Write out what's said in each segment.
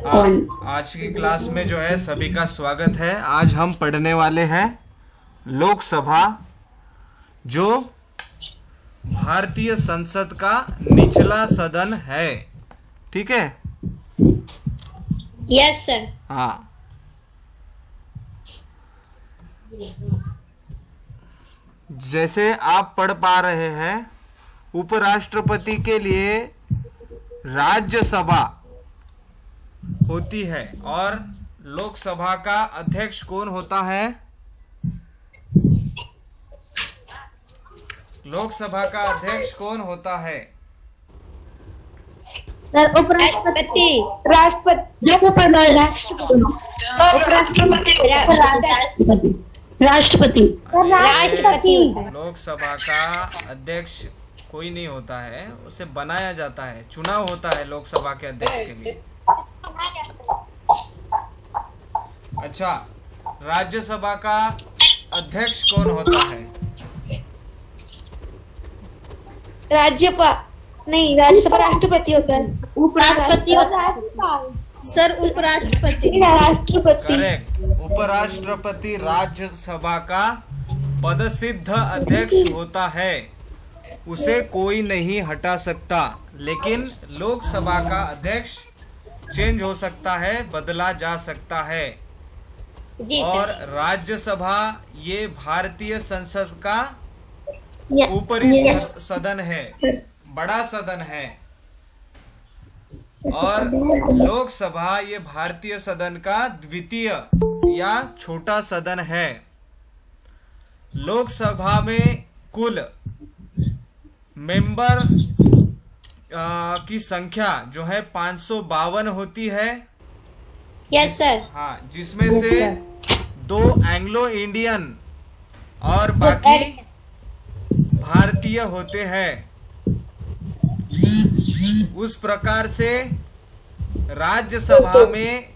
आज की क्लास में जो है सभी का स्वागत है। आज हम पढ़ने वाले हैं लोकसभा, जो भारतीय संसद का निचला सदन है। ठीक है? Yes sir. हाँ, जैसे आप पढ़ पा रहे हैं, उपराष्ट्रपति के लिए राज्यसभा होती है और लोकसभा का अध्यक्ष कौन होता है? लोकसभा का अध्यक्ष कौन होता है? सर उपराष्ट्रपति। राष्ट्रपति। लोकसभा का अध्यक्ष कोई नहीं होता है, उसे बनाया जाता है, चुनाव होता है लोकसभा के अध्यक्ष के लिए। अच्छा, राज्यसभा का अध्यक्ष कौन होता है? राज्यसभा राष्ट्रपति होता है। उपराष्ट्रपति होता है सर। उपराष्ट्रपति। करेक्ट। उपराष्ट्रपति राज्यसभा का पदसिद्ध अध्यक्ष होता है, उसे कोई नहीं हटा सकता। लेकिन लोकसभा का अध्यक्ष चेंज हो सकता है, बदला जा सकता है। जी और सर। राज्यसभा ये भारतीय संसद का ऊपरी सदन है, बड़ा सदन है। और लोकसभा ये भारतीय सदन का द्वितीय या छोटा सदन है। लोकसभा में कुल मेंबर की संख्या जो है 552 होती है। Yes sir. हाँ, जिसमें से 2 एंग्लो इंडियन और बाकी भारतीय होते हैं। उस प्रकार से राज्यसभा में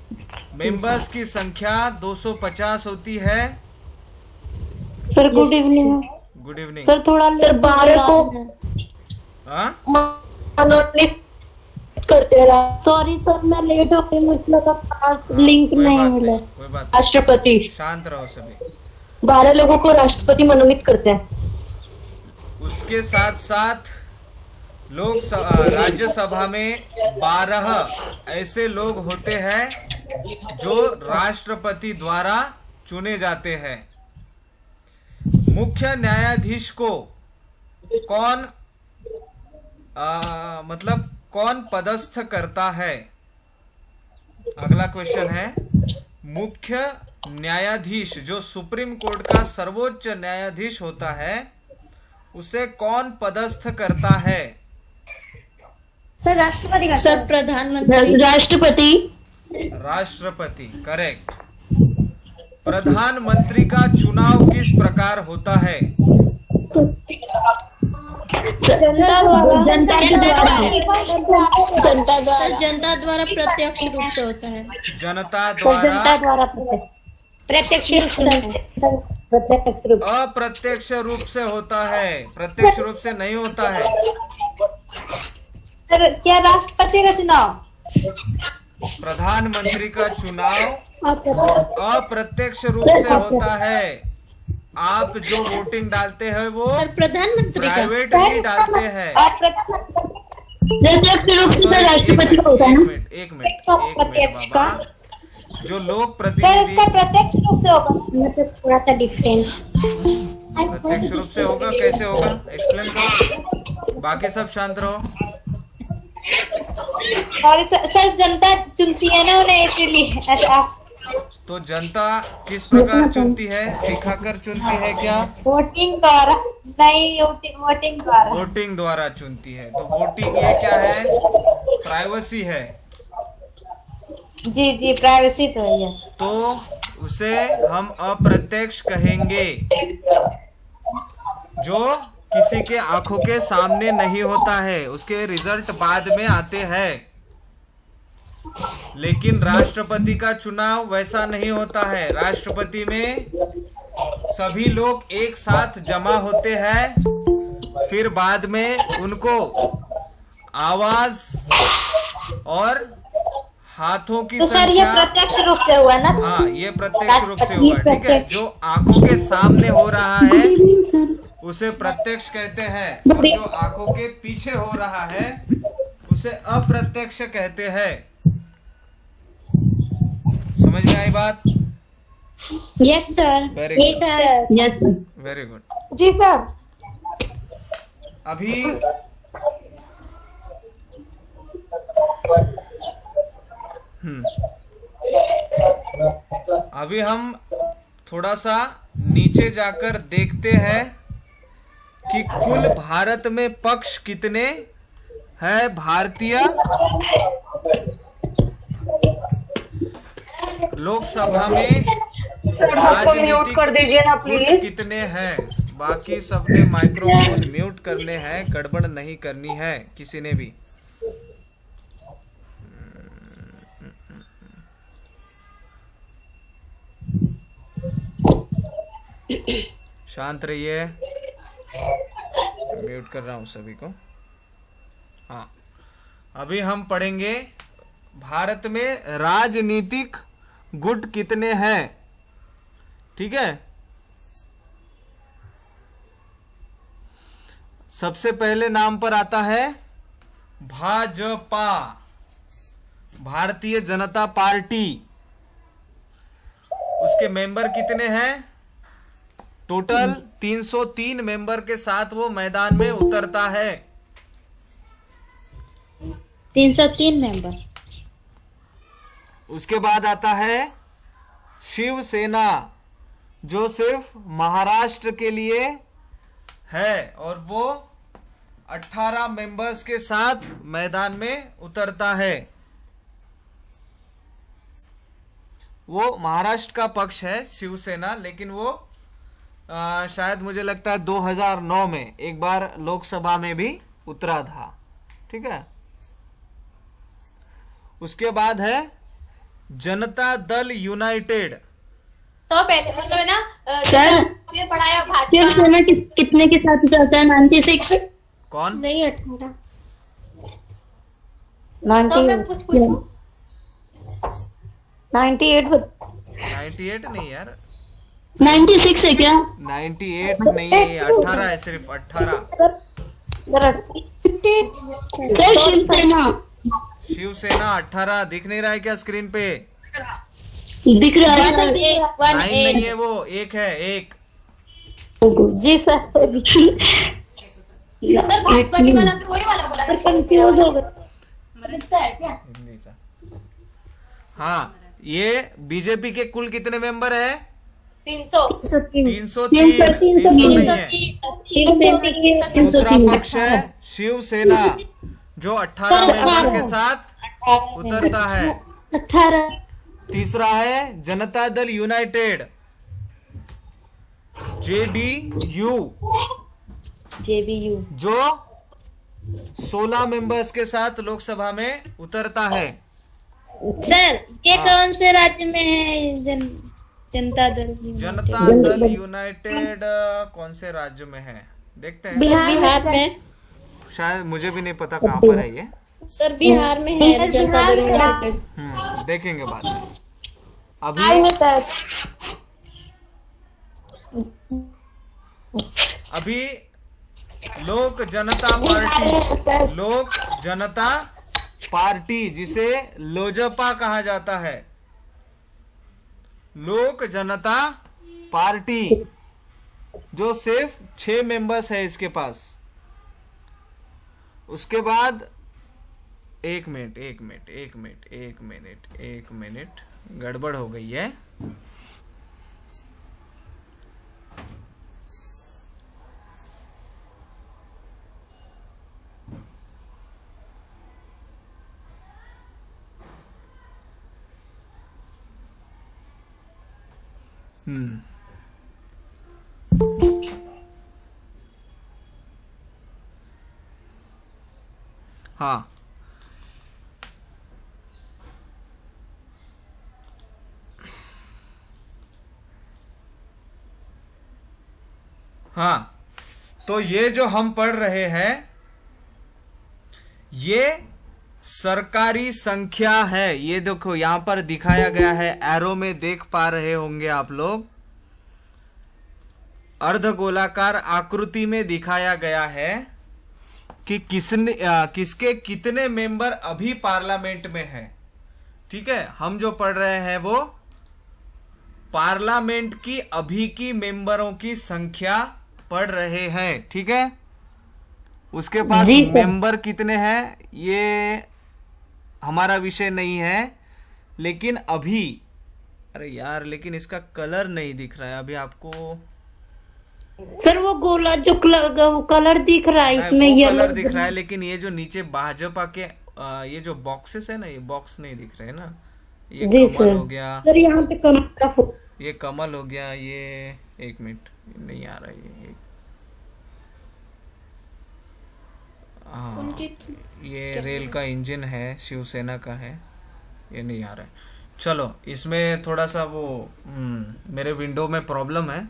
मेंबर्स की संख्या 250 होती है। Sir good evening. Good evening sir थोड़ा 12 को करते रहा। सॉरी सर, मैं लेट हो गई, मुझे लगा पास लिंक नहीं मिला। कोई बात राष्ट्रपति नहीं, शांत रहो सभी। 12 लोगों को राष्ट्रपति मनोनीत करते हैं। उसके साथ साथ राज्यसभा में 12 ऐसे लोग होते हैं जो राष्ट्रपति द्वारा चुने जाते हैं। मुख्य न्यायाधीश को कौन पदस्थ करता है? अगला क्वेश्चन है, मुख्य न्यायाधीश जो सुप्रीम कोर्ट का सर्वोच्च न्यायाधीश होता है, उसे कौन पदस्थ करता है? सर राष्ट्रपति। सर प्रधानमंत्री। राष्ट्रपति। करेक्ट। प्रधानमंत्री का चुनाव किस प्रकार होता है? जनता द्वारा प्रत्यक्ष रूप से होता है। जनता द्वारा प्रत्यक्ष रूप से। अप्रत्यक्ष रूप से होता है, प्रत्यक्ष रूप से नहीं होता है। सर क्या राष्ट्रपति का चुनाव? प्रधानमंत्री का चुनाव अप्रत्यक्ष रूप से होता है। आप जो वोटिंग डालते हैं वो प्रधानमंत्री प्राइवेट भी डालते हैं। राष्ट्रपति का होता है ना। एक मिनट बाबा। जो लोग प्रतिनिधि प्रत्यक्ष रूप से होगा, थोड़ा सा डिफरेंस। प्रत्यक्ष रूप से होगा, कैसे होगा? एक्सप्लेन करो। बाकी सब शांत रहो। सर जनता चुनती है ना उन्हें, इसलिए। तो जनता किस प्रकार चुनती है? दिखाकर चुनती है क्या? वोटिंग द्वारा। नहीं, वोटिंग द्वारा। वोटिंग द्वारा चुनती है। तो वोटिंग ये क्या है? प्राइवेसी है। जी, प्राइवेसी तो है। तो उसे हम अप्रत्यक्ष कहेंगे, जो किसी के आंखों के सामने नहीं होता है, उसके रिजल्ट बाद में आते हैं। लेकिन राष्ट्रपति का चुनाव वैसा नहीं होता है। राष्ट्रपति में सभी लोग एक साथ जमा होते हैं, फिर बाद में उनको आवाज और हाथों की तो सर ये संख्या, प्रत्यक्ष रूप से हुआ ना? हाँ ये प्रत्यक्ष रूप से हुआ, ठीक है। प्रत्यक्ष। जो आंखों के सामने हो रहा है गुड इवनिंग सर। उसे प्रत्यक्ष कहते हैं, और जो आंखों के पीछे हो रहा है उसे अप्रत्यक्ष कहते हैं। समझ में आई बात? Yes sir. वेरी ये good, sir. Yes sir. Very good. जी सर। अभी अभी हम थोड़ा सा नीचे जाकर देखते हैं कि कुल भारत में पक्ष कितने है भारतीय लोकसभा में। म्यूट कर दीजिए ना गुट प्लीज। कितने हैं? बाकी सबने माइक्रोफोन म्यूट करने हैं, गड़बड़ नहीं करनी है किसी ने भी। शांत रहिए, म्यूट कर रहा हूं सभी को। हाँ, अभी हम पढ़ेंगे भारत में राजनीतिक गुट कितने हैं, ठीक है। सबसे पहले नाम पर आता है भाजपा, भारतीय जनता पार्टी। उसके मेंबर कितने हैं? टोटल 303 मेंबर के साथ वो मैदान में उतरता है। 303 मेंबर। उसके बाद आता है शिवसेना, जो सिर्फ महाराष्ट्र के लिए है, और वो 18 मेंबर्स के साथ मैदान में उतरता है। वो महाराष्ट्र का पक्ष है शिवसेना, लेकिन वो शायद मुझे लगता है 2009 में एक बार लोकसभा में भी उतरा था, ठीक है। उसके बाद है जनता दल यूनाइटेड। तो पहले मतलब है ना सर हमने पढ़ाया भाजपा। शिवसेना कितने के साथ उतरता है? 96। कौन? नहीं 18। 98। तो मैं कुछ पूछूं? 98 98 नहीं यार, 96 है क्या? 98 नहीं है, 18 है, सिर्फ 18। सर शिवसेना शिवसेना 18 दिख नहीं रहा है क्या स्क्रीन पे? दिख रहा है सर। 9 नहीं है, वो एक है, एक। जी सर। भाजपा के वाला वही वाला बोला था। कंफ्यूज हो गए। मदद है क्या? हाँ, ये बीजेपी के कुल कितने मेंबर है? 300। 303 नहीं है। दूसरा पक्ष है शिवसेना, जो 18 मेंबर के साथ उतरता है। 18। तीसरा है जनता दल यूनाइटेड, JDU, जो 16 मेंबर्स के साथ लोकसभा में उतरता है। सर ये कौन से राज्य में है? जनता दल जनता दल यूनाइटेड कौन से राज्य में है देखते हैं। बिहार में। शायद मुझे भी नहीं पता कहाँ पर है ये। सर बिहार में है जनता दल यूनाइटेड। देखेंगे बाद में। अभी लोक जनता पार्टी जिसे लोजपा कहा जाता है, लोक जनता पार्टी, जो सिर्फ 6 मेंबर्स है इसके पास। उसके बाद एक मिनट गड़बड़ हो गई है। हाँ, तो ये जो हम पढ़ रहे हैं, ये सरकारी संख्या है। ये देखो यहां पर दिखाया गया है, एरो में देख पा रहे होंगे आप लोग, अर्धगोलाकार आकृति में दिखाया गया है कि किसके कितने मेंबर अभी पार्लियामेंट में है। ठीक है, हम जो पढ़ रहे हैं वो पार्लियामेंट की अभी की मेंबरों की संख्या पढ़ रहे हैं। ठीक है, उसके पास जी सर। मेंबर कितने हैं ये हमारा विषय नहीं है, लेकिन अभी, अरे यार लेकिन इसका कलर नहीं दिख रहा है अभी आपको। सर वो गोला जो कलर दिख रहा है इसमें, वो येलो कलर दिख रहा है, लेकिन ये जो नीचे भाजपा के ये जो बॉक्सेस है ना, ये बॉक्स नहीं दिख रहे हैं ना। ये जी कमल सर। हो गया, सर यहाँ पे कम का ये कमल हो गया, ये एक मिनट नहीं आ रहा ये हाँ, ये रेल का इंजन है, शिवसेना का है, ये नहीं आ रहा है। चलो इसमें थोड़ा सा वो मेरे विंडो में प्रॉब्लम है,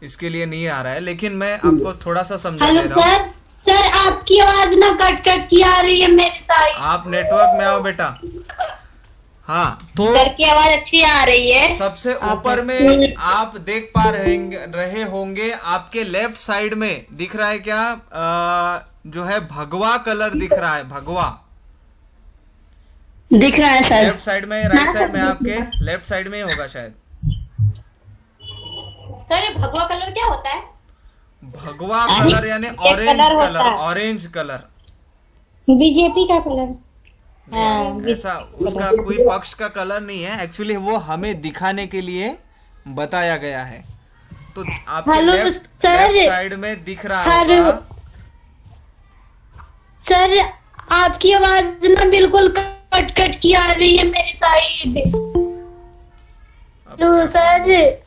इसके लिए नहीं आ रहा है, लेकिन मैं आपको थोड़ा सा समझा हेलो दे रहा हूँ। सर। सर आपकी आवाज ना कट कट की आ रही है मेरे साइड। आप नेटवर्क में आओ बेटा। हाँ, तो सर की आवाज अच्छी आ रही है। सबसे ऊपर में आप देख पा रहे होंगे, आपके लेफ्ट साइड में दिख रहा है क्या, जो है भगवा कलर दिख रहा है, भगवा दिख रहा है सर। लेफ्ट साइड में, राइट साइड में, आपके लेफ्ट साइड में ही होगा शायद। सर ये भगवा कलर क्या होता है? भगवा कलर यानी ऑरेंज कलर होता कलर, है। Orange colour. बीजेपी का कलर। ऐसा उसका कोई पक्ष का कलर नहीं है, एक्चुअली वो हमें दिखाने के लिए बताया गया है। तो आपके हेलो, लेफ्ट सर। साइड में दिख रहा होगा। सर आपकी आवाज ना बिल्कुल कट कट की आ रही है मेरी साइड। तो सर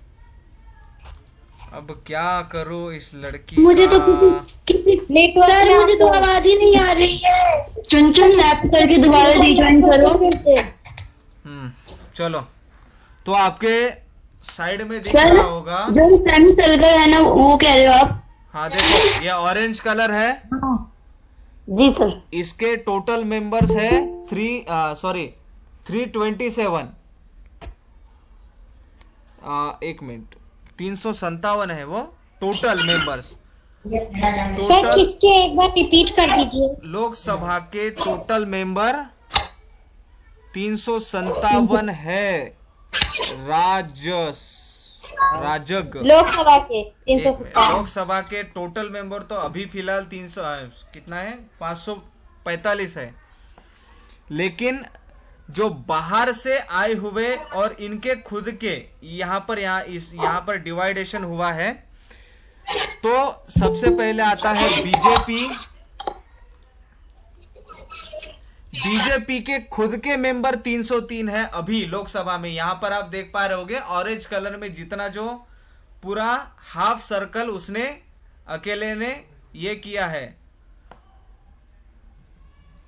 अब क्या करूं इस लड़की मुझे तो का? सर मुझे तो आवाज ही नहीं आ रही है। चुन चुन लैप करके दोबारा रिज्वाइन करो। चलो, तो आपके साइड में दिख सर रहा होगा। जो टाइम चल गया है ना वो कह रहे हो आप? हाँ देखो, ये ऑरेंज कलर है। जी सर। इसके टोटल मेंबर्स है 327। एक मिनट, 357 है वो टोटल मेंबर्स। सर टोटल किसके एक बार रिपीट कर दीजिए। लोकसभा के टोटल मेंबर 357 है। राजग लोकसभा के 357। लोकसभा के टोटल मेंबर तो अभी फिलहाल 300 कितना है, 545 है। लेकिन जो बाहर से आए हुए और इनके खुद के यहाँ पर डिवाइडेशन हुआ है, तो सबसे पहले आता है बीजेपी। बीजेपी के खुद के मेंबर 303 है अभी लोकसभा में। यहां पर आप देख पा रहे होगे ऑरेंज कलर में जितना जो पूरा हाफ सर्कल उसने अकेले ने ये किया है।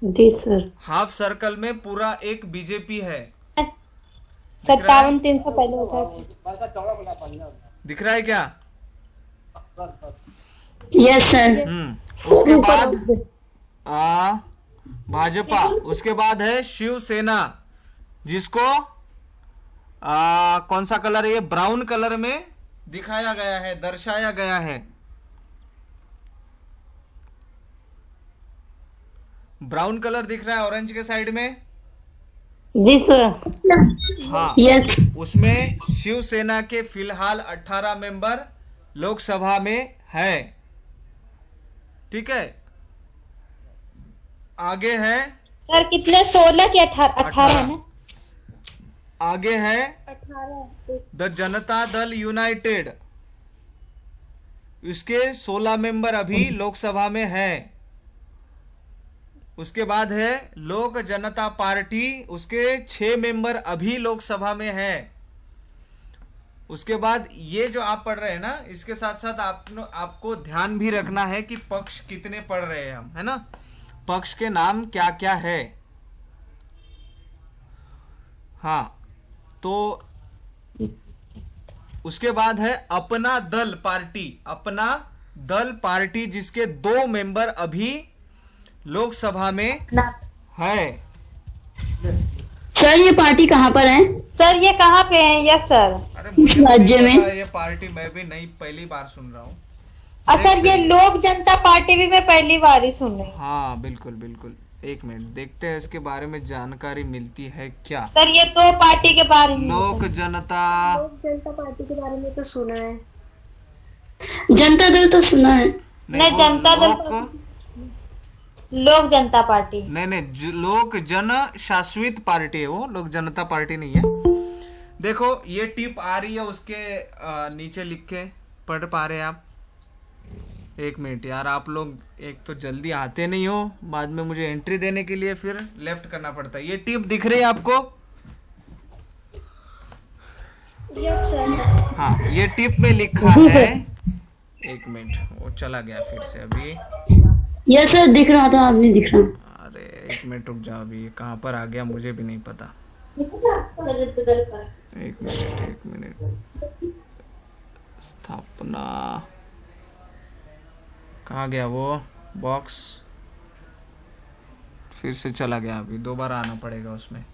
जी सर। हाफ सर्कल में पूरा एक बीजेपी है। 57-300 पहले होता है। दिख रहा है क्या? Yes sir. उसके बाद भाजपा, उसके बाद है शिवसेना, जिसको कौन सा कलर है, ये ब्राउन कलर में दिखाया गया है, दर्शाया गया है। ब्राउन कलर दिख रहा है ऑरेंज के साइड में। जी सर। हाँ, यस। उसमें शिवसेना के फिलहाल 18 मेंबर लोकसभा में है। ठीक है, आगे है सर कितने, 16 के 18 है ना? आगे है 18। द जनता दल यूनाइटेड, इसके 16 मेंबर अभी लोकसभा में है। उसके बाद है लोक जनता पार्टी, उसके 6 मेंबर अभी लोकसभा में है। उसके बाद ये जो आप पढ़ रहे हैं ना, इसके साथ साथ आपको ध्यान भी रखना है कि पक्ष कितने पढ़ रहे हैं हम, है ना, पक्ष के नाम क्या क्या है। हाँ, तो उसके बाद है अपना दल पार्टी। अपना दल पार्टी जिसके 2 मेंबर अभी लोकसभा में है। सर ये पार्टी कहाँ पर है? सर ये कहाँ पे है? Yes sir. अरे मुझे भी राज्य नहीं में? पता, ये पार्टी मैं भी नहीं, पहली बार सुन रहा हूँ। और सर ये लोक जनता पार्टी भी मैं पहली बार ही सुन रही हूँ। हाँ बिल्कुल बिल्कुल, एक मिनट देखते हैं इसके बारे में जानकारी मिलती है क्या। सर ये दो पार्टी के बारे में। लोक जनता, जनता पार्टी के बारे में तो सुना है। जनता दल तो सुना है। नहीं, वो जनता दल लोक, लोक जनता पार्टी। नहीं लोक जन शाश्वत पार्टी है वो, लोक जनता पार्टी नहीं है। देखो ये टिप आ रही है उसके नीचे लिख के, पढ़ पा रहे हैं आप? एक मिनट यार, आप लोग एक तो जल्दी आते नहीं हो, बाद में मुझे एंट्री देने के लिए फिर लेफ्ट करना पड़ता है। ये टिप दिख रही है आपको? Yes sir. हाँ, ये टिप में लिखा है, एक मिनट वो चला गया फिर से अभी। यस सर, दिख रहा था, आपने दिख रहा। अरे एक मिनट रुक जाओ, अभी ये कहाँ पर आ गया मुझे भी नहीं पता। एक मिनट, स्थापना कहाँ गया वो बॉक्स? फिर से चला गया, अभी दोबारा आना पड़ेगा उसमें।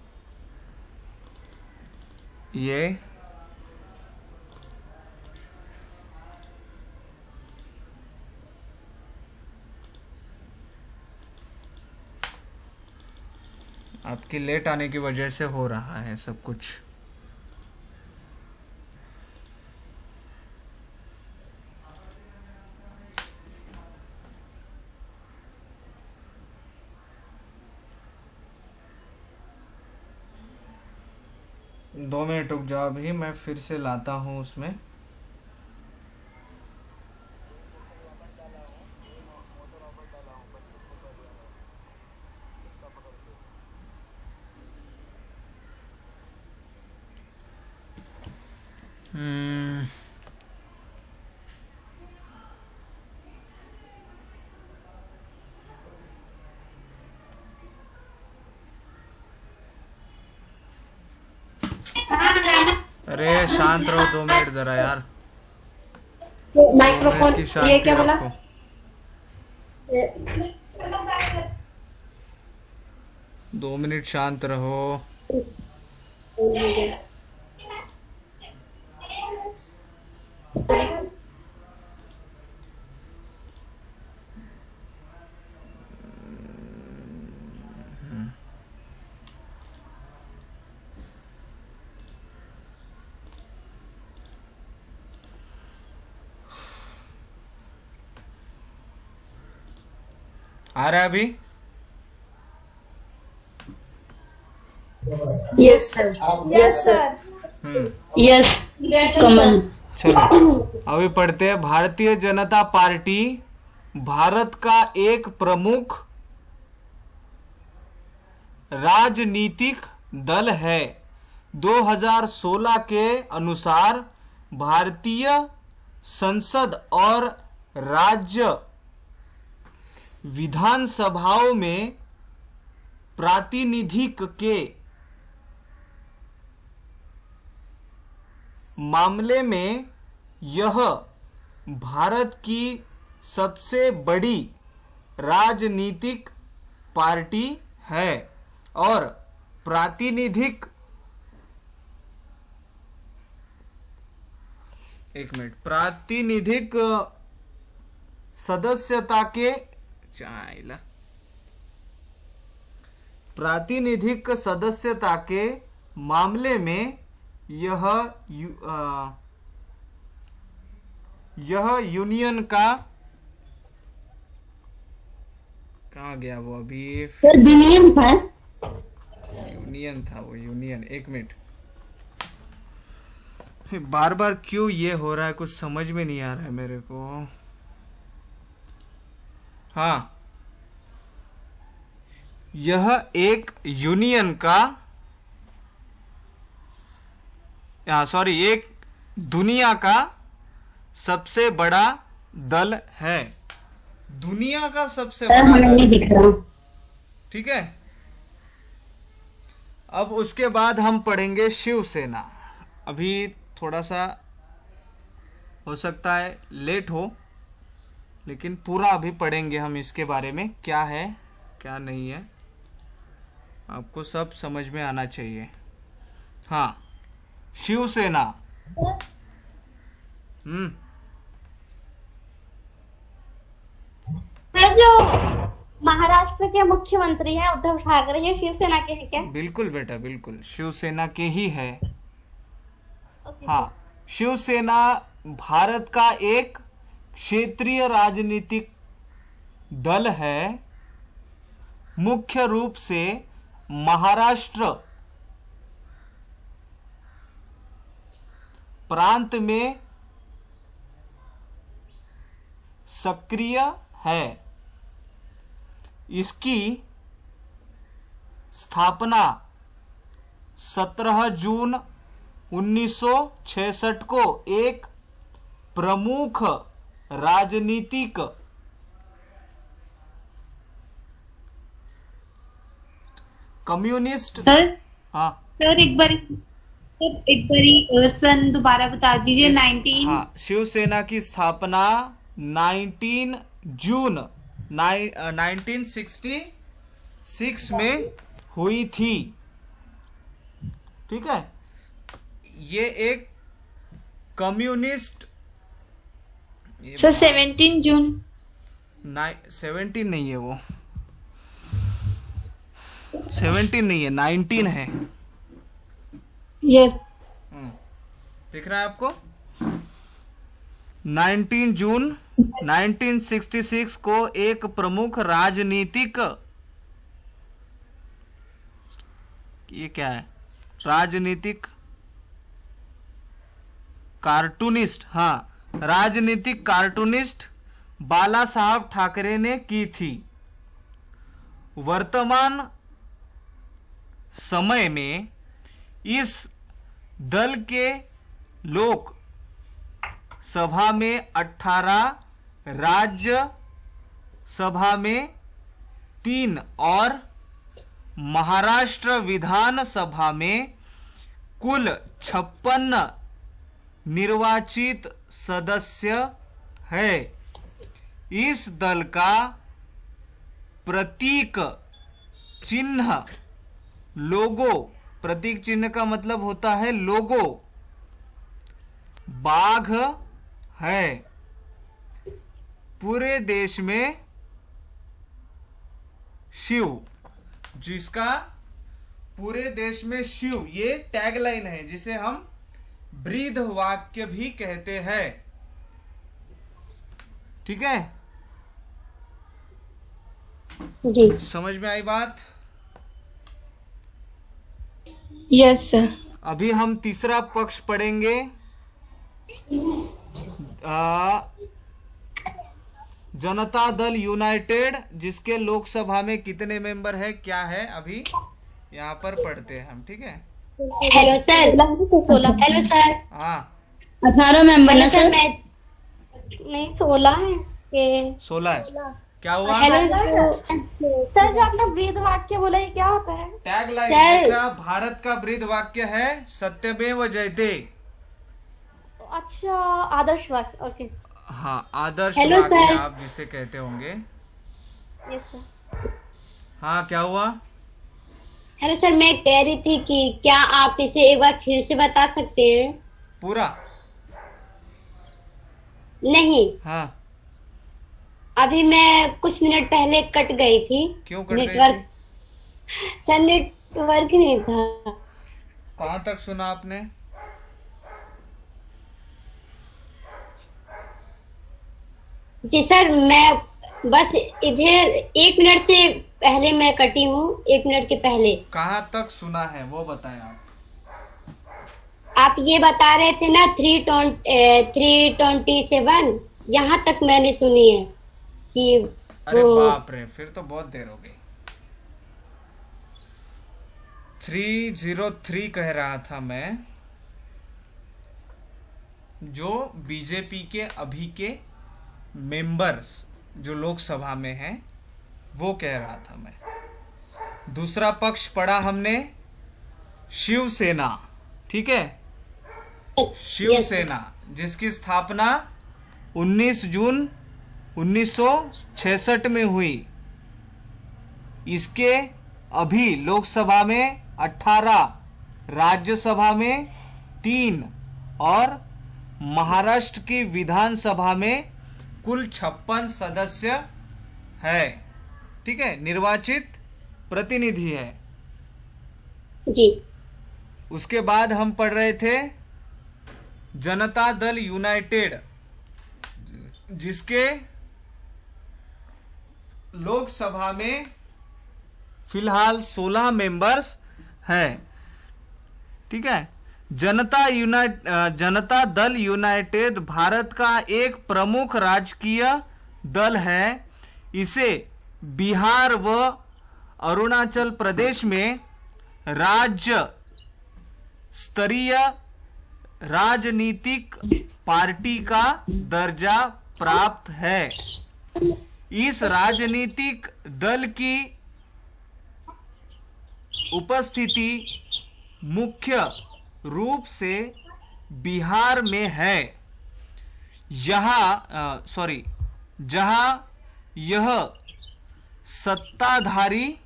ये आपकी लेट आने की वजह से हो रहा है सब कुछ। दो मिनट रुक जाओ, अभी मैं फिर से लाता हूँ उसमें। हम्म, अरे शांत रहो 2 मिनट जरा यार, माइक्रोफोन की ये शांति क्या बोला? रखो। 2 मिनट शांत रहो। आ रहा है अभी? Yes sir. Yes sir. Yes Kamal. चलो अभी पढ़ते हैं। भारतीय जनता पार्टी भारत का एक प्रमुख राजनीतिक दल है। 2016 के अनुसार भारतीय संसद और राज्य विधानसभाओं में प्रातिनिधिक के मामले में यह भारत की सबसे बड़ी राजनीतिक पार्टी है और प्रातिनिधिक, एक मिनट, प्रातिनिधिक सदस्यता के प्रातिनिधिक सदस्यता के मामले में यह यूनियन का, कहाँ गया वो अभी? सर यूनियन था। यूनियन था वो, यूनियन। एक मिनट, बार बार क्यों ये हो रहा है, कुछ समझ में नहीं आ रहा है मेरे को। हाँ, यह एक यूनियन का, सॉरी, एक दुनिया का सबसे बड़ा दल है। दुनिया का सबसे बड़ा हमें दल, नहीं दिख रहा। ठीक है। अब उसके बाद हम पढ़ेंगे शिवसेना। अभी थोड़ा सा हो सकता है लेट हो, लेकिन पूरा अभी पढ़ेंगे हम इसके बारे में, क्या है क्या नहीं है। आपको सब समझ में आना चाहिए। हाँ, शिवसेना। सर, जो महाराष्ट्र के मुख्यमंत्री हैं उद्धव ठाकरे, ये शिवसेना के हैं क्या? बिल्कुल बेटा, बिल्कुल शिवसेना के ही है। ओके। हाँ, शिवसेना भारत का एक क्षेत्रीय राजनीतिक दल है, मुख्य रूप से महाराष्ट्र प्रांत में सक्रिय है। इसकी स्थापना 17 जून 1966 को एक प्रमुख राजनीतिक कम्युनिस्ट। सर हाँ सर एक बारी सन दोबारा बता दीजिए। 19। हाँ, शिवसेना की स्थापना 19 जून 1966 में हुई थी। ठीक है, ये एक कम्युनिस्ट। सर 17 जून। 17 नहीं है, वो 17 नहीं है, 19 है। यस। दिख रहा है आपको? 19 जून 1966 को एक प्रमुख राजनीतिक, ये क्या है, राजनीतिक कार्टूनिस्ट, हाँ, राजनीतिक कार्टूनिस्ट बाला साहब ठाकरे ने की थी। वर्तमान समय में इस दल के लोक सभा में 18, राज्य सभा में 3 और महाराष्ट्र विधान सभा में कुल 56 निर्वाचित सदस्य है। इस दल का प्रतीक चिन्ह लोगो, प्रतीक चिन्ह का मतलब होता है लोगो, बाघ है। पूरे देश में शिव, जिसका पूरे देश में शिव, ये टैगलाइन है जिसे हम ब्रीद वाक्य भी कहते हैं। ठीक है, जी समझ में आई बात? Yes sir. अभी हम तीसरा पक्ष पढ़ेंगे। जनता दल यूनाइटेड, जिसके लोकसभा में कितने मेंबर है, क्या है, अभी यहाँ पर पढ़ते हैं हम। ठीक है, हेलो सर। 16। Hello sir. हाँ 18 मेंबर ना सर? नहीं, 16 है इसके। 16 है। क्या हुआ? सर, जो आपने ब्रीद वाक्य बोला, ये क्या होता है? Tagline, sir. जैसा भारत का ब्रीद वाक्य है सत्यमेव जयते। अच्छा, आदर्श वाक्य। ओके। हाँ, आदर्श हेलो वाक्य सर। आप जिसे कहते होंगे। Yes sir. हाँ, क्या हुआ? हेलो सर, मैं कह रही थी कि क्या आप इसे एक बार फिर से बता सकते हैं? पूरा? नहीं, हाँ, अभी मैं कुछ मिनट पहले कट गई थी। क्यों कट गई नेटवर्क, थी? सर नेटवर्क नहीं था। कहाँ तक सुना आपने? जी सर, मैं बस इधर 1 मिनट से पहले मैं कटी हूँ, 1 मिनट के पहले। कहाँ तक सुना है वो बताएं आप। आप ये बता रहे थे ना 327, यहाँ तक मैंने सुनी है कि अरे वो। बाप रे, फिर तो बहुत देर हो गई। 303 कह रहा था मैं, जो बीजेपी के अभी के मेंबर्स जो लोकसभा में हैं, वो कह रहा था मैं। दूसरा पक्ष पढ़ा हमने शिवसेना। ठीक है, शिवसेना जिसकी स्थापना 19 जून 1966 में हुई। इसके अभी लोकसभा में 18, राज्यसभा में 3 और महाराष्ट्र की विधानसभा में कुल 56 सदस्य है। ठीक है, निर्वाचित प्रतिनिधि है। जी। उसके बाद हम पढ़ रहे थे जनता दल यूनाइटेड, जिसके लोकसभा में फिलहाल 16 मेंबर्स हैं। ठीक है, जनता दल यूनाइटेड भारत का एक प्रमुख राजकीय दल है। इसे बिहार व अरुणाचल प्रदेश में राज्य स्तरीय राजनीतिक पार्टी का दर्जा प्राप्त है। इस राजनीतिक दल की उपस्थिति मुख्य रूप से बिहार में है, जहां यह सत्ताधारी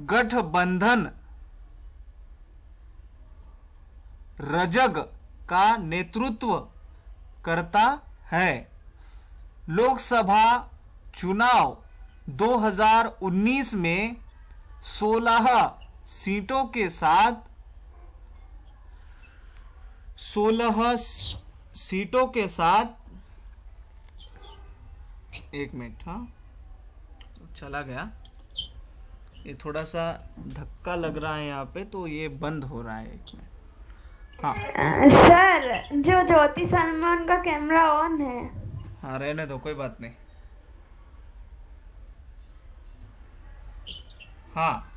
गठबंधन रजग का नेतृत्व करता है। लोकसभा चुनाव 2019 में 16 सीटों के साथ 1 मिनट, हाँ चला गया, ये थोड़ा सा धक्का लग रहा है यहाँ पे, तो ये बंद हो रहा है। 1 मिनट। हाँ सर, जो ज्योति सलमान का कैमरा ऑन है। हाँ, रहने दो, कोई बात नहीं। हाँ,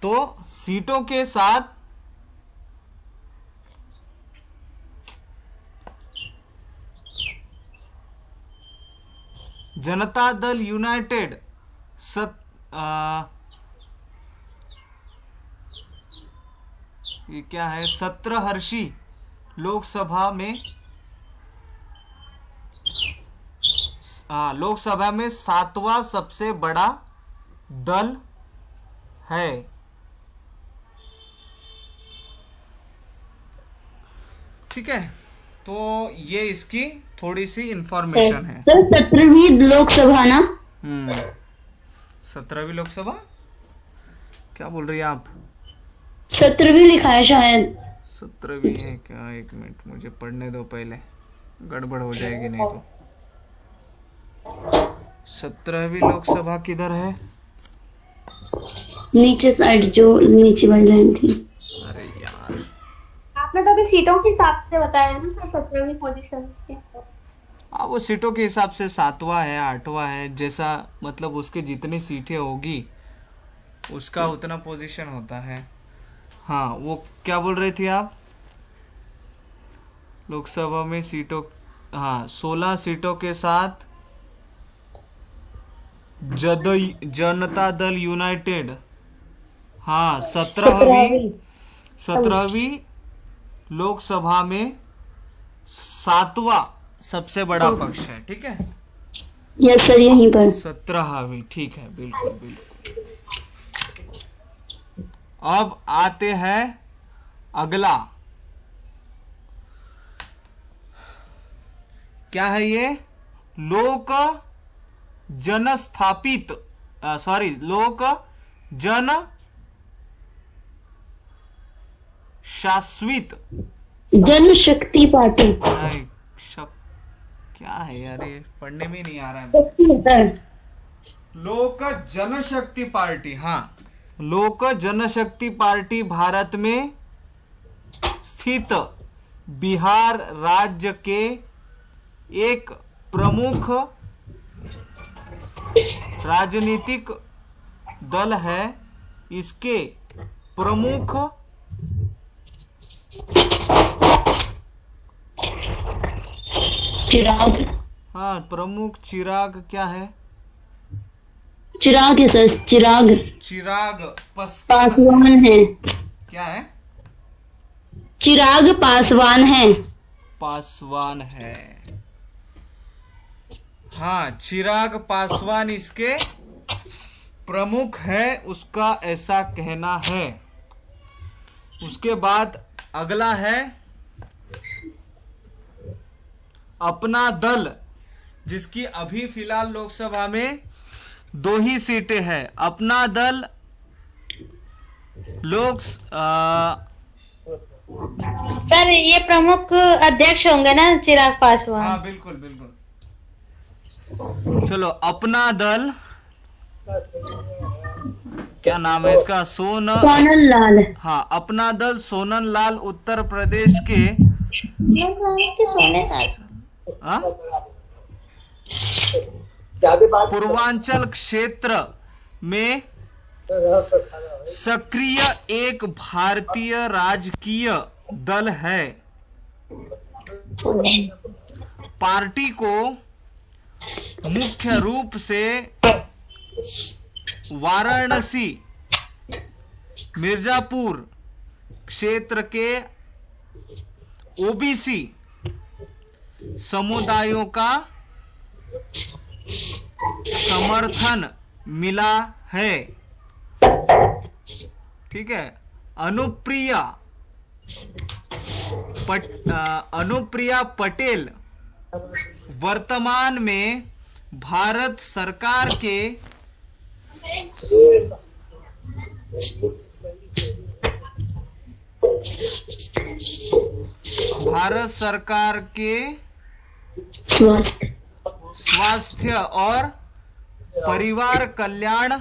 तो सीटों के साथ जनता दल यूनाइटेड ये क्या है, 17 हर्षी लोकसभा में 7वां सबसे बड़ा दल है। ठीक है, तो ये इसकी थोड़ी सी इंफॉर्मेशन है। सर 17वीं लोकसभा ना? 17वीं लोकसभा क्या बोल रही है आप? 17वीं लिखा है शायद। 17वीं है क्या? 1 मिनट, मुझे पढ़ने दो पहले, गड़बड़ हो जाएगी नहीं तो। 17वीं लोकसभा किधर है? नीचे साइड, जो नीचे वाली लाइन थी। अरे यार, आपने तो अभी सीटों के हिसाब से बताया ना सर, 17वीं पोजीशन के। वो सीटों के हिसाब से 7वां है, 8वां है, जैसा मतलब उसके जितनी सीटें होगी उसका उतना पोजीशन होता है। हाँ, वो क्या बोल रही थी आप? लोकसभा में सीटों, हाँ 16 सीटों के साथ जनता दल यूनाइटेड, हाँ 17वीं लोकसभा में 7वां सबसे बड़ा पक्ष है। ठीक है, यस सर, यहीं पर 17वीं। ठीक है, बिल्कुल बिल्कुल। अब आते हैं अगला, क्या है ये? लोक जन शासित जनशक्ति पार्टी। क्या है यार, ये पढ़ने में नहीं आ रहा है। सर लोक जनशक्ति पार्टी, हाँ लोक जनशक्ति पार्टी भारत में स्थित बिहार राज्य के एक प्रमुख राजनीतिक दल है। इसके प्रमुख चिराग, हाँ प्रमुख चिराग क्या है? चिराग है सर, चिराग पासवान है। क्या है? चिराग पासवान है। हाँ, चिराग पासवान इसके प्रमुख है उसका ऐसा कहना है। उसके बाद अगला है अपना दल, जिसकी अभी फिलहाल लोकसभा में 2 ही सीटें हैं। अपना दल सर ये प्रमुख अध्यक्ष होंगे ना, चिराग पासवान। हाँ बिल्कुल बिल्कुल। चलो अपना दल, क्या नाम है इसका? सोनल लाल। हाँ, अपना दल सोनल लाल उत्तर प्रदेश के हाँ? पूर्वांचल क्षेत्र में सक्रिय एक भारतीय राजकीय दल है। पार्टी को मुख्य रूप से वाराणसी, मिर्जापुर क्षेत्र के ओबीसी समुदायों का समर्थन मिला है। ठीक है। अनुप्रिया पटेल वर्तमान में भारत सरकार के स्वास्थ्य और परिवार कल्याण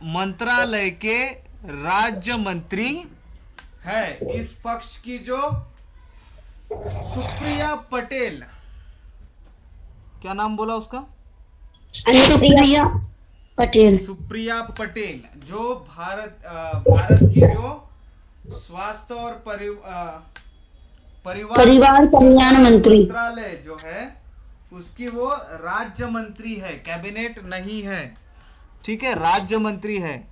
मंत्रालय के राज्य मंत्री है। इस पक्ष की जो सुप्रिया पटेल, क्या नाम बोला उसका? अनुप्रिया पटेल। सुप्रिया पटेल जो भारत की जो स्वास्थ्य और परिवार कल्याण मंत्रालय जो है उसकी वो राज्य मंत्री है, कैबिनेट नहीं है। ठीक है, राज्य मंत्री है।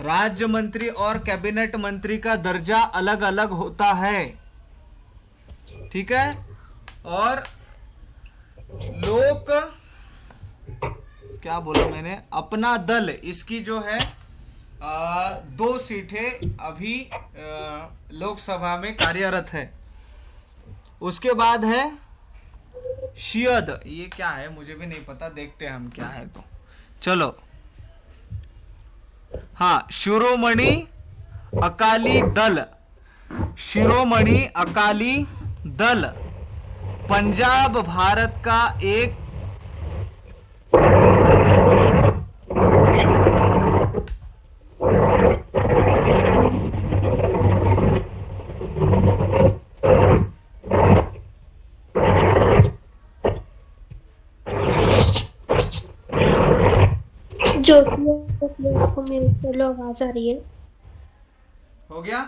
राज्य मंत्री और कैबिनेट मंत्री का दर्जा अलग अलग होता है। ठीक है। और क्या बोला मैंने? अपना दल, इसकी जो है 2 सीटें अभी लोकसभा में कार्यरत है। उसके बाद है शियद, ये क्या है मुझे भी नहीं पता, देखते हैं हम क्या है। तो चलो, हाँ, शिरोमणि अकाली दल। शिरोमणि अकाली दल पंजाब भारत का एक जो को मेरे लो आवाज आ रही है। हो गया।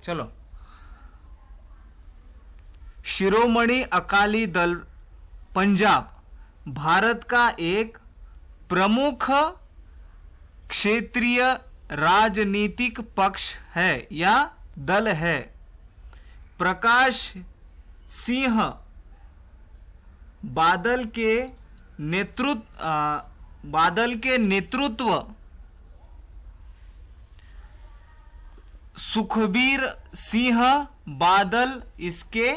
चलो, शिरोमणि अकाली दल पंजाब भारत का एक प्रमुख क्षेत्रीय राजनीतिक पक्ष है या दल है। प्रकाश सिंह बादल के नेतृत्व सुखबीर सिंह बादल इसके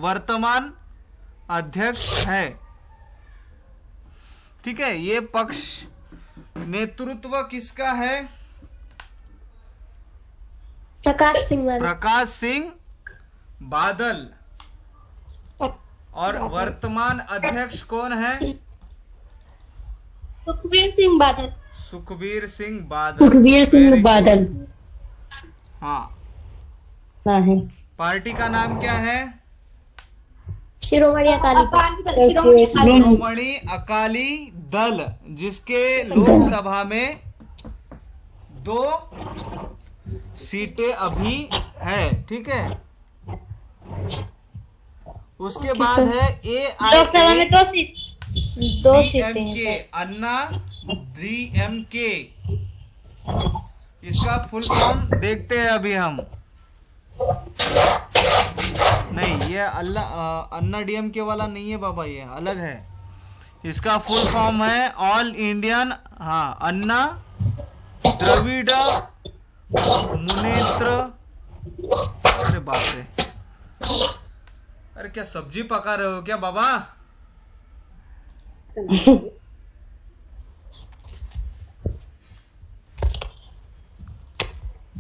वर्तमान अध्यक्ष है। ठीक है। ये पक्ष नेतृत्व किसका है? प्रकाश सिंह बादल। और वर्तमान अध्यक्ष कौन है? सुखबीर सिंह बादल। हाँ, है। पार्टी का नाम क्या है? शिरोमणि अकाली दल, जिसके लोकसभा में 2 सीटें अभी है। ठीक है। उसके बाद है लोकसभा में 2 सीटें DMK, अन्ना DMK इसका फुल फॉर्म देखते हैं अभी हम। नहीं, ये अन्ना डीएमके वाला नहीं है बाबा, ये अलग है। इसका फुल फॉर्म है ऑल इंडियन, हाँ, अन्ना द्रविड़ मुनेत्र। अरे बाप रे, अरे क्या सब्जी पका रहे हो क्या बाबा?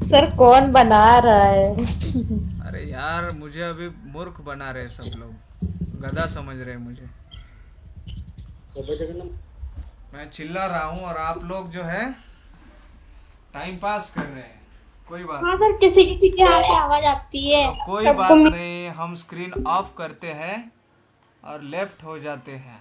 सर कौन बना रहा है? अरे यार, मुझे अभी मूर्ख बना रहे सब लोग, गधा समझ रहे मुझे। मैं चिल्ला रहा हूँ और आप लोग जो है टाइम पास कर रहे हैं। कोई बात हाँ सर, किसी किसी के यहाँ से आवाज आती है। कोई बात नहीं, हम स्क्रीन ऑफ करते हैं और लेफ्ट हो जाते हैं।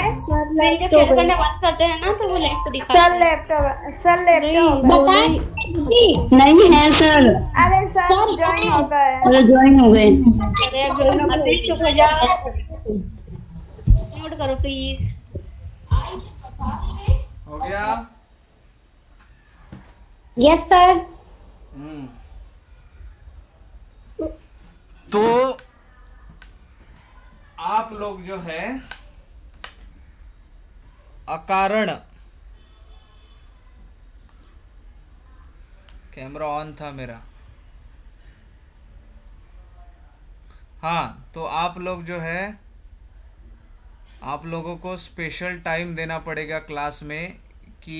ऐसा है जब प्रेस करना बंद करते हैं ना तो वो लेफ्ट दिखाता सर है। लैपटॉप बताएं नहीं है सर। अरे सर ज्वाइन हो गए। अरे ज्वाइन हो गए। अरे अभी चुप हो जाओ, म्यूट करो प्लीज। हो गया? Yes sir. तो आप लोग जो है अकारण, कैमरा ऑन था मेरा, हाँ, तो आप लोग जो है, आप लोगों को स्पेशल टाइम देना पड़ेगा क्लास में कि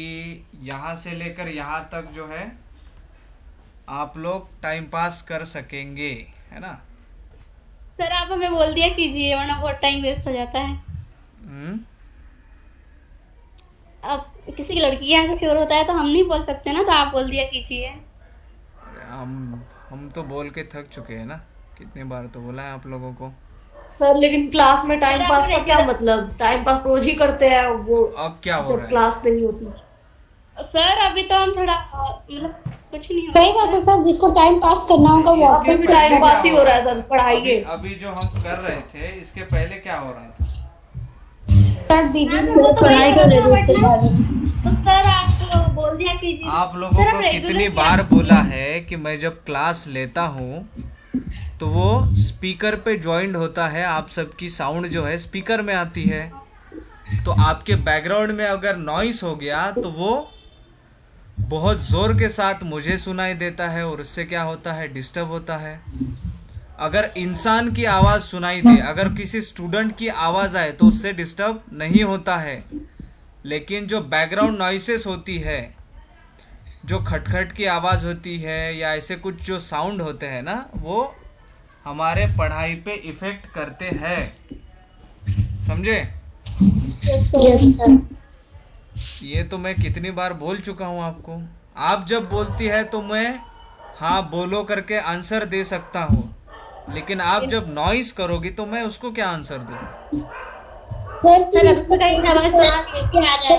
यहाँ से लेकर यहाँ तक जो है आप लोग टाइम पास कर सकेंगे, है ना? सर आप हमें बोल दिया कीजिए, वरना बहुत टाइम वेस्ट हो जाता है। अब किसी की लड़की के यहाँ से फेवर होता है तो हम नहीं बोल सकते ना, तो आप बोल दिया कीजिए। अरे हम तो बोल के थक चुके हैं ना, कितने बार तो बोला है आप लोगों को। सर लेकिन क्लास में टाइम पास का क्या मतलब? टाइम पास रोज ही करते हैं वो, अब क्या हो रहा है? क्लास नहीं होती। सर अभी तो हम थोड़ा मतलब कुछ नहीं सही बात है सर, जिसको टाइम पास करना होगा वो इसके अभी भी पहले टाइम क्या पास ही हो रहा है सर, पढ़ाइए। अभी जो हम कर रहे थे इसके पहले क्या हो रहा था? सर दीदी पढ़ाई कर रहे थे उसके बाद। तो सर आप बोल दिया कीजिए। आप लोगों सर, को हम कितनी regular बार बोला है कि मैं जब क्लास लेता हूँ तो वो स्पीकर पे ज्वाइंट होता है, आप सबकी साउंड जो है स्पीकर में आती है, तो आपके बैकग्राउंड में अगर नॉइस हो गया तो वो बहुत ज़ोर के साथ मुझे सुनाई देता है और उससे क्या होता है, डिस्टर्ब होता है। अगर इंसान की आवाज़ सुनाई दे, अगर किसी स्टूडेंट की आवाज़ आए तो उससे डिस्टर्ब नहीं होता है, लेकिन जो बैकग्राउंड नॉइसेस होती है, जो खटखट की आवाज़ होती है या ऐसे कुछ जो साउंड होते हैं ना, वो हमारे पढ़ाई पे इफ़ेक्ट करते हैं, समझे? Yes sir. ये तो मैं कितनी बार बोल चुका हूँ आपको। आप जब बोलती है तो मैं हाँ बोलो करके आंसर दे सकता हूँ, लेकिन आप जब नॉइस करोगी तो मैं उसको क्या आंसर दूँ? सर अभी तो कहीं हमारे साथ लेके आ जाए।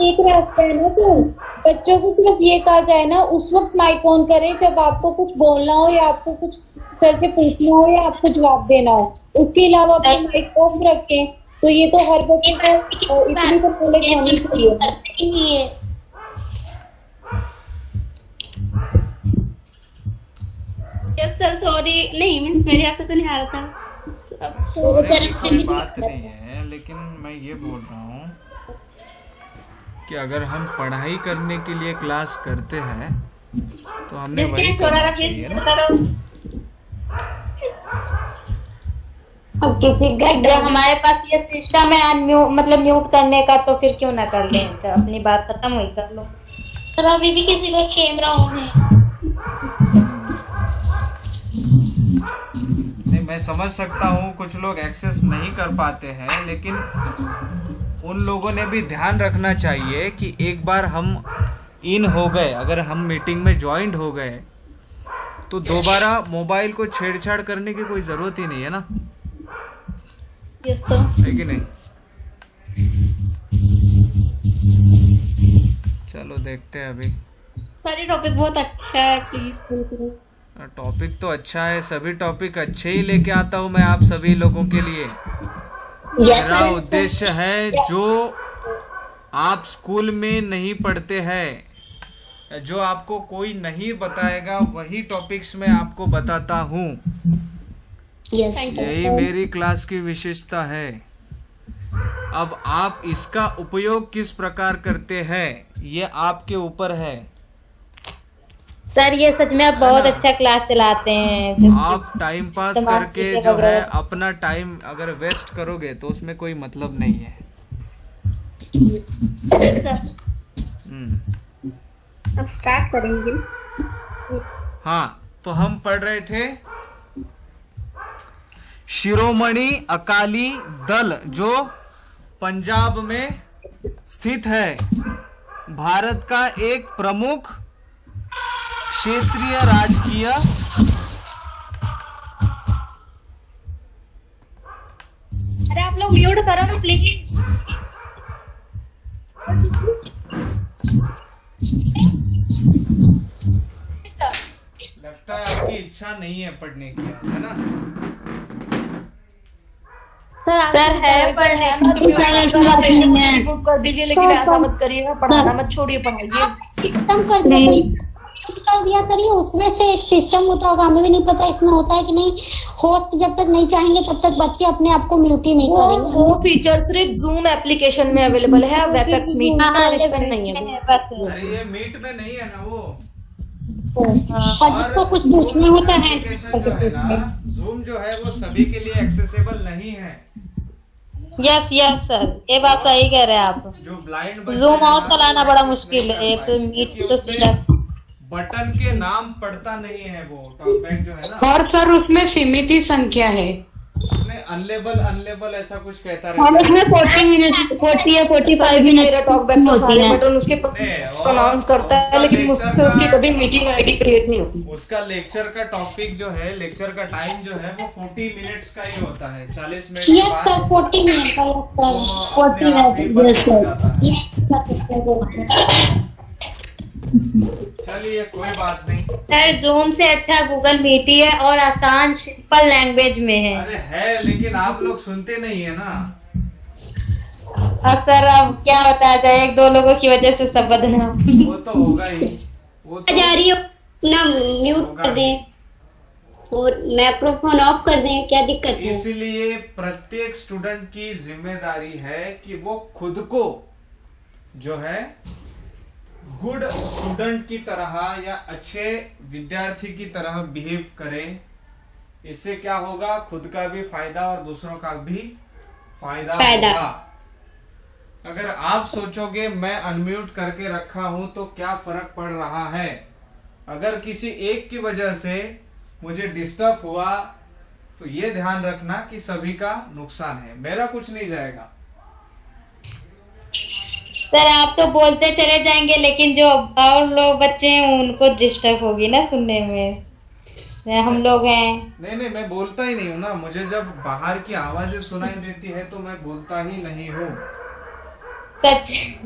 एक रास्ता है ना, तो बच्चों को सिर्फ ये कहा जाए ना, उस वक्त माइक ऑन करें जब आपको कुछ बोलना हो या आपको कुछ सर से पूछना हो या आपको जवाब देना हो। उसके अलावा अपने माइक ऑफ रखें। तो ये तो हर बच्चे को इतनी तो नॉलेज होनी चाहिए। यस सर, सॉरी, नहीं मीन्स मेरे यहाँ से तो नहीं आ रहा था। सॉरी की कोई बात नहीं है, लेकिन मैं ये बोल रहा हूँ कि अगर हम पढ़ाई करने के लिए क्लास करते हैं तो हमने वही करना चाहिए ना। अब किसी जब हमारे पास ये सिस्टम है अनम्यूट मतलब म्यूट करने का, तो फिर क्यों ना कर लें? तो अपनी बात खत्म हुई कर लो। सर अभी भी किसी का कैमरा ऑन है। नहीं, मैं समझ सकता हूँ कुछ लोग एक्सेस नहीं कर पाते हैं, लेकिन उन लोगों ने भी ध्यान रखना चाहिए कि एक बार हम इन हो गए, अगर हम मीटिंग में ज्वाइंट हो गए तो दोबारा मोबाइल को छेड़छाड़ करने की कोई जरूरत ही नहीं है ना, यस सर। है कि नहीं। चलो देखते हैं अभी। सर ये टॉपिक बहुत अच्छा है, प्लीज बिल्कुल। टॉपिक तो अच्छा है, सभी टॉपिक अच्छे ही लेके आता हूँ मैं आप सभी लोगों के लिए। मेरा उद्देश्य है जो आप स्कूल में नहीं पढ़ते हैं, जो आपको कोई नहीं बताएगा, वही टॉपिक्स मैं आपको बताता हूँ। यही मेरी क्लास की विशेषता है। अब आप इसका उपयोग किस प्रकार करते हैं ये आपके ऊपर है। सर ये सच में आप बहुत अच्छा क्लास चलाते हैं। आप टाइम पास तमाम करके चीजें जो है वगैरह। अपना टाइम अगर वेस्ट करोगे तो उसमें कोई मतलब नहीं है। अब स्टार्ट करेंगे। हाँ, तो हम पढ़ रहे थे शिरोमणि अकाली दल जो पंजाब में स्थित है, भारत का एक प्रमुख क्षेत्रीय राजकीय अरे आप लोग म्यूट करो ना प्लीज। लगता है आपकी इच्छा नहीं है पढ़ने की, है ना। सर है पर है बुक कर दीजिए, लेकिन ऐसा मत करिएगा, पढ़ाना मत छोड़िए, पढ़ाइए। सिस्टम कर दिया कर दिया करिए, उसमें से एक सिस्टम होता होगा, हमें भी नहीं पता इसमें होता है कि नहीं। होस्ट जब तक नहीं चाहेंगे तब तक बच्चे अपने आप को म्यूट ही नहीं करेंगे। वो फीचर सिर्फ जूम एप्लीकेशन में अवेलेबल है, वेबएक्स मीट में नहीं है। अरे ये मीट में नहीं है ना वो। और जिसको कुछ पूछना होता है जूम जो है वो सभी के लिए एक्सेसिबल नहीं है। यस यस सर, ये बात सही कह रहे हैं आप। जो ब्लाइंड जूम आउट चलाना बड़ा मुश्किल है, तो मीट तो सीधा बटन के नाम पढ़ता नहीं है वो टॉकबैक जो है ना। और सर उसमें सीमित ही संख्या है, अनलेबल ऐसा कुछ कहता रहता है। उसमें 40 मिनट 40 या 45 मिनट मेरा टॉकबैक तो सारे बटन उसके नहीं, वो प्रोनाउंस करता है, लेकिन उसका मुझसे उसकी कभी मीटिंग आईडी क्रिएट नहीं होती। उसका लेक्चर का टॉपिक जो है, लेक्चर का टाइम जो है वो 40 मिनट्स का ही होता है। 40 मिनट के यस बाद सर 40 मिनट का वो अपने आप ही बंद हो जाता है। चलिए कोई बात नहीं। सर जूम से अच्छा गूगल मीट ही है और आसान सिंपल लैंग्वेज में है। अरे है, लेकिन आप लोग सुनते नहीं है ना। और सर अब क्या बताया जाए, एक दो लोगों की वजह से सब बदनाम। वो तो होगा ही, वो तो जा रही हो ना, म्यूट कर दें और माइक्रोफोन ऑफ कर दें, क्या दिक्कत है। इसलिए प्रत्येक स्टूडेंट की जिम्मेदारी है कि वो खुद को जो है गुड स्टूडेंट की तरह या अच्छे विद्यार्थी की तरह बिहेव करें। इससे क्या होगा, खुद का भी फायदा और दूसरों का भी फायदा होगा। अगर आप सोचोगे मैं अनम्यूट करके रखा हूं तो क्या फर्क पड़ रहा है, अगर किसी एक की वजह से मुझे डिस्टर्ब हुआ तो ये ध्यान रखना कि सभी का नुकसान है, मेरा कुछ नहीं जाएगा। सर आप तो बोलते चले जाएंगे, लेकिन जो और लोग बच्चे हैं उनको डिस्टर्ब होगी ना सुनने में। हम लोग हैं। नहीं, मैं बोलता ही नहीं हूँ ना। मुझे जब बाहर की आवाजें सुनाई देती है तो मैं बोलता ही नहीं हूँ। सच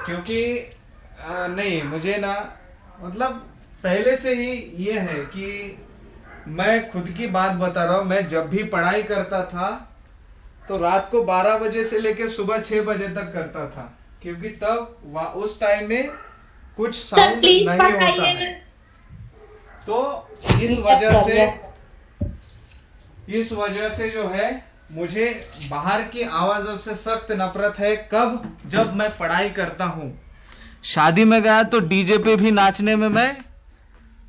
क्योंकि नहीं, मुझे ना मतलब पहले से ही ये है कि मैं खुद की बात बता रहा हूँ। मैं जब भी पढ़ाई करता था तो रात को 12 बजे से लेकर सुबह 6 बजे तक करता था, क्योंकि तब उस टाइम में कुछ साउंड नहीं होता है। तो इस वजह से जो है मुझे बाहर की आवाजों से सख्त नफरत है। कब? जब मैं पढ़ाई करता हूँ। शादी में गया तो डीजे पे भी नाचने में मैं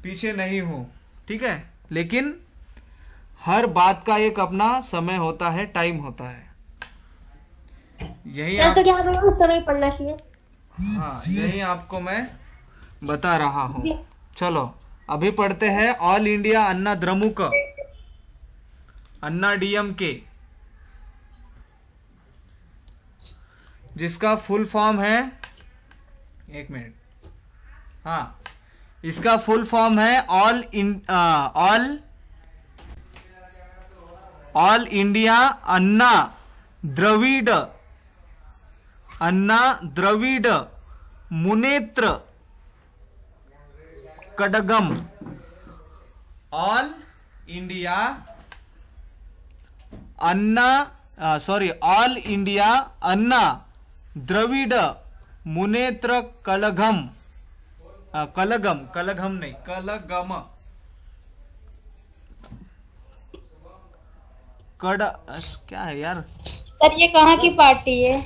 पीछे नहीं हूँ, ठीक है, लेकिन हर बात का एक अपना समय होता है, टाइम होता है। यही सर तो क्या बोलूं, समय पढ़ना चाहिए। हाँ, यही आपको मैं बता रहा हूँ। चलो अभी पढ़ते हैं ऑल इंडिया अन्ना द्रमुक, अन्ना डीएमके, जिसका फुल फॉर्म है, एक मिनट, हाँ, इसका फुल फॉर्म है ऑल इंडिया अन्ना द्रविड़ मुनेत्र कड़गम। ऑल इंडिया अन्ना द्रविड़ मुनेत्र कलगम क्या है यार? सर ये कहाँ की पार्टी है?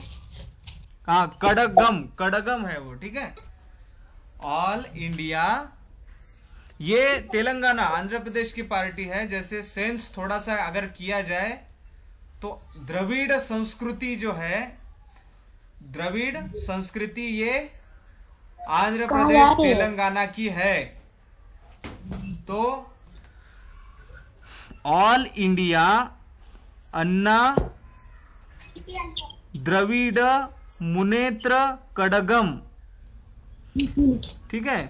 हाँ, कड़गम है वो, ठीक है। ऑल इंडिया, ये तेलंगाना आंध्र प्रदेश की पार्टी है। जैसे सेंस थोड़ा सा अगर किया जाए तो द्रविड़ संस्कृति जो है, द्रविड़ संस्कृति ये आंध्र प्रदेश तेलंगाना की है। तो ऑल इंडिया अन्ना द्रविड़ मुनेत्र कड़गम, ठीक है।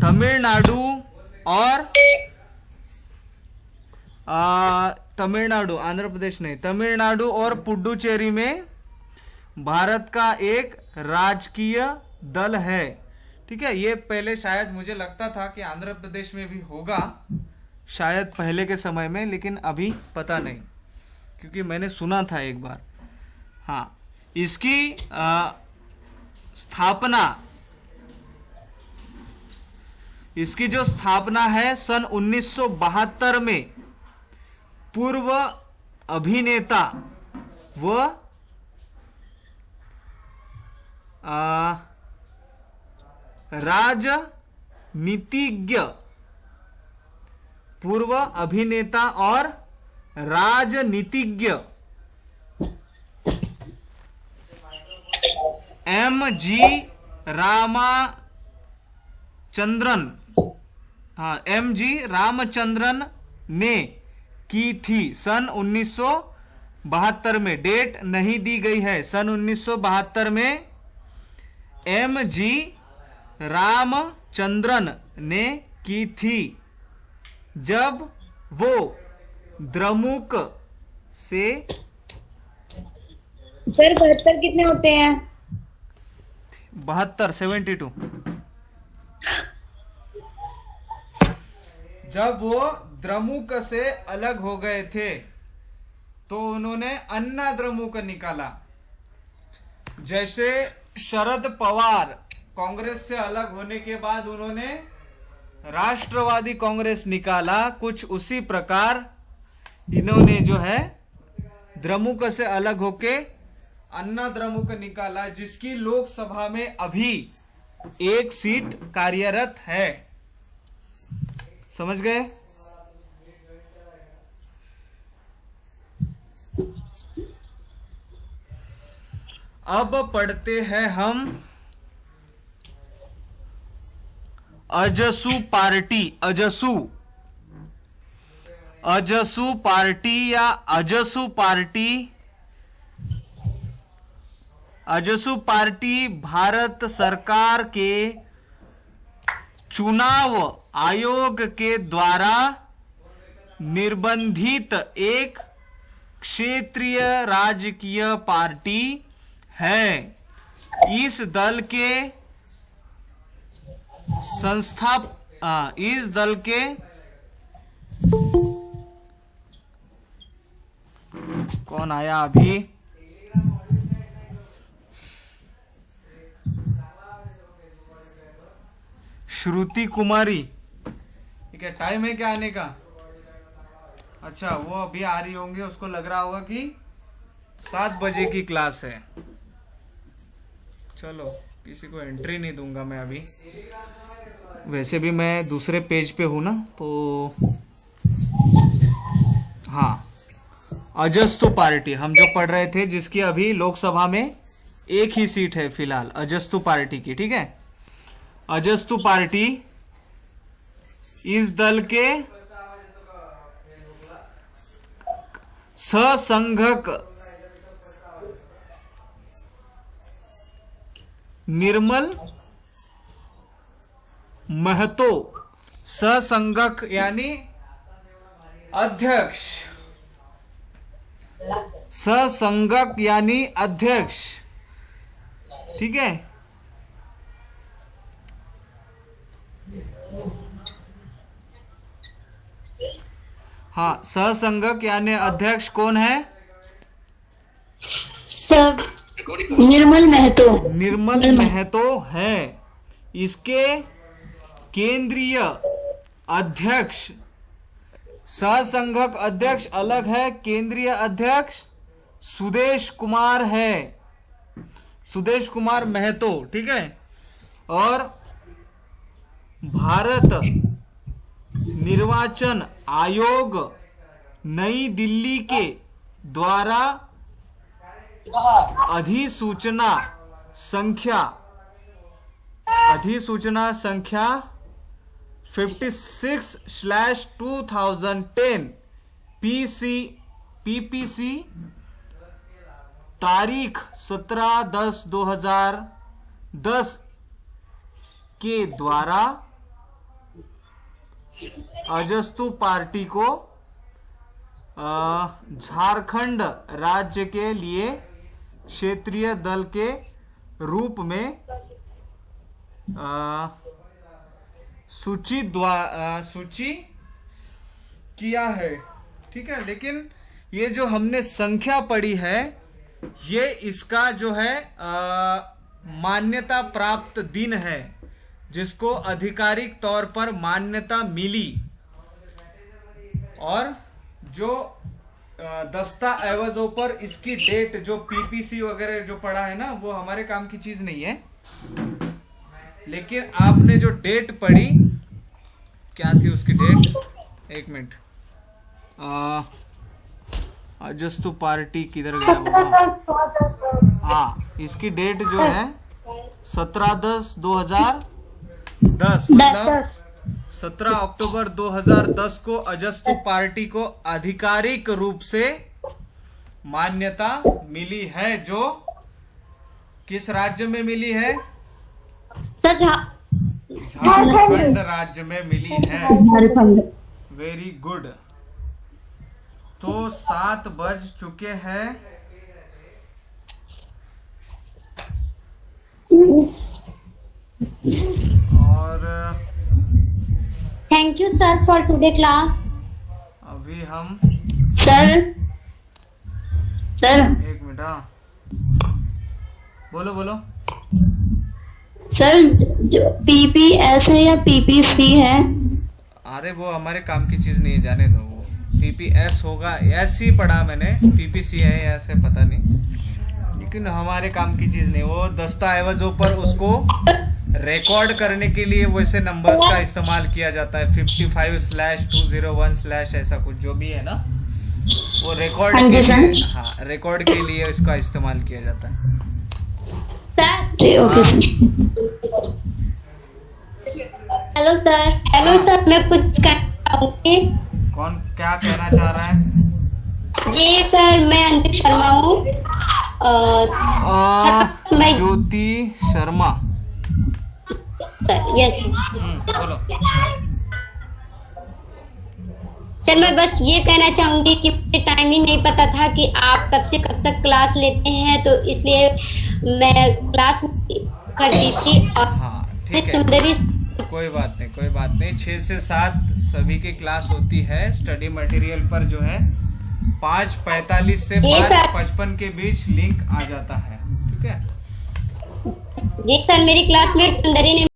तमिलनाडु आंध्र प्रदेश नहीं, तमिलनाडु और पुडुचेरी में भारत का एक राजकीय दल है, ठीक है। ये पहले शायद मुझे लगता था कि आंध्र प्रदेश में भी होगा, शायद पहले के समय में, लेकिन अभी पता नहीं, क्योंकि मैंने सुना था एक बार। हाँ, इसकी जो स्थापना है सन 1972 में पूर्व अभिनेता व राजनीतिज्ञ, पूर्व अभिनेता और राजनीतिज्ञ M.G. रामचंद्रन ने की थी सन 1972 में। डेट नहीं दी गई है। सन 1972 में M.G. रामचंद्रन ने की थी, जब वो द्रमुक से। सर 72 कितने होते हैं? 72 जब वो द्रमुक से अलग हो गए थे तो उन्होंने अन्ना द्रमुक निकाला। जैसे शरद पवार कांग्रेस से अलग होने के बाद उन्होंने राष्ट्रवादी कांग्रेस निकाला, कुछ उसी प्रकार इन्होंने जो है द्रमुक से अलग होके अन्ना द्रमुक निकाला, जिसकी लोकसभा में अभी एक सीट कार्यरत है। समझ गए? अब पढ़ते हैं हम अजसू पार्टी। अजसू पार्टी या अजसू पार्टी भारत सरकार के चुनाव आयोग के द्वारा निर्बंधित एक क्षेत्रीय राजकीय पार्टी है। इस दल के कौन आया अभी? श्रुति कुमारी। ठीक है, टाइम है क्या आने का? अच्छा, वो अभी आ रही होंगे, उसको लग रहा होगा कि 7 बजे की क्लास है। चलो, किसी को एंट्री नहीं दूंगा मैं अभी। वैसे भी मैं दूसरे पेज पे हूं ना, तो हाँ, अजस्तु पार्टी हम जो पढ़ रहे थे, जिसकी अभी लोकसभा में एक ही सीट है फिलहाल, अजस्तु पार्टी की। ठीक है, अजस्तु पार्टी इस दल के ससंघक महतो, ससंघक यानी अध्यक्ष, ससंघक यानी अध्यक्ष, ठीक है। हाँ, सहसंघक यानी अध्यक्ष कौन है? सर निर्मल महतो। निर्मल महतो है। इसके केंद्रीय अध्यक्ष, सहसंघक अध्यक्ष अलग है, केंद्रीय अध्यक्ष सुदेश कुमार है, सुदेश कुमार महतो, ठीक है। और भारत निर्वाचन आयोग नई दिल्ली के द्वारा अधिसूचना संख्या 56/2010 PPC तारीख 17/10/2010 के द्वारा अजस्तु पार्टी को झारखंड राज्य के लिए क्षेत्रीय दल के रूप में सूची किया है, ठीक है। लेकिन ये जो हमने संख्या पढ़ी है, ये इसका जो है मान्यता प्राप्त दिन है, जिसको आधिकारिक तौर पर मान्यता मिली। और जो दस्तावेजों पर इसकी डेट, जो पीपीसी वगैरह जो पढ़ा है ना, वो हमारे काम की चीज नहीं है। लेकिन आपने जो डेट पढ़ी, क्या थी उसकी डेट? एक मिनट, अजस्तु पार्टी किधर गया बाबा? हाँ, इसकी डेट जो है 17/10/2010, मतलब 17 अक्टूबर 2010 को अजस्तु पार्टी को आधिकारिक रूप से मान्यता मिली है। जो किस राज्य में मिली है? सर झारखंड राज्य में मिली है। Very good. तो 7 बज चुके हैं। और thank you sir for today class. अभी हम सर एक मिनट, हाँ बोलो। सर जो पीपीएस है या पीपीसी है? अरे वो हमारे काम की चीज नहीं है, जाने दो। वो पीपीएस होगा, ऐसे ही पढ़ा मैंने, पीपीसी है ऐसे पता नहीं, लेकिन हमारे काम की चीज नहीं। वो दस्तावेजों पर उसको रिकॉर्ड करने के लिए वैसे नंबर्स का इस्तेमाल किया जाता है, 55/201/ ऐसा कुछ जो भी है ना, वो रिकॉर्ड के लिए, हाँ रिकॉर्ड के लिए इसका इस्तेमाल किया जाता है। Hello sir. मैं कुछ कहना चाहूंगी। कौन क्या कहना चाह रहा है? जी सर, मैं अंजू शर्मा हूँ। ज्योति शर्मा। यस बोलो। सर, मैं बस ये कहना चाहूंगी कि मुझे टाइम ही नहीं पता था कि आप कब से कब तक क्लास लेते हैं, तो इसलिए मैं क्लास करती थी। हाँ ठीक है, कोई बात नहीं। 6 से 7 सभी की क्लास होती है। स्टडी मटेरियल पर जो है 5:45 से 5:55 के बीच लिंक आ जाता है, ठीक है। जी सर, मेरी क्लासमेट सुंदरी ने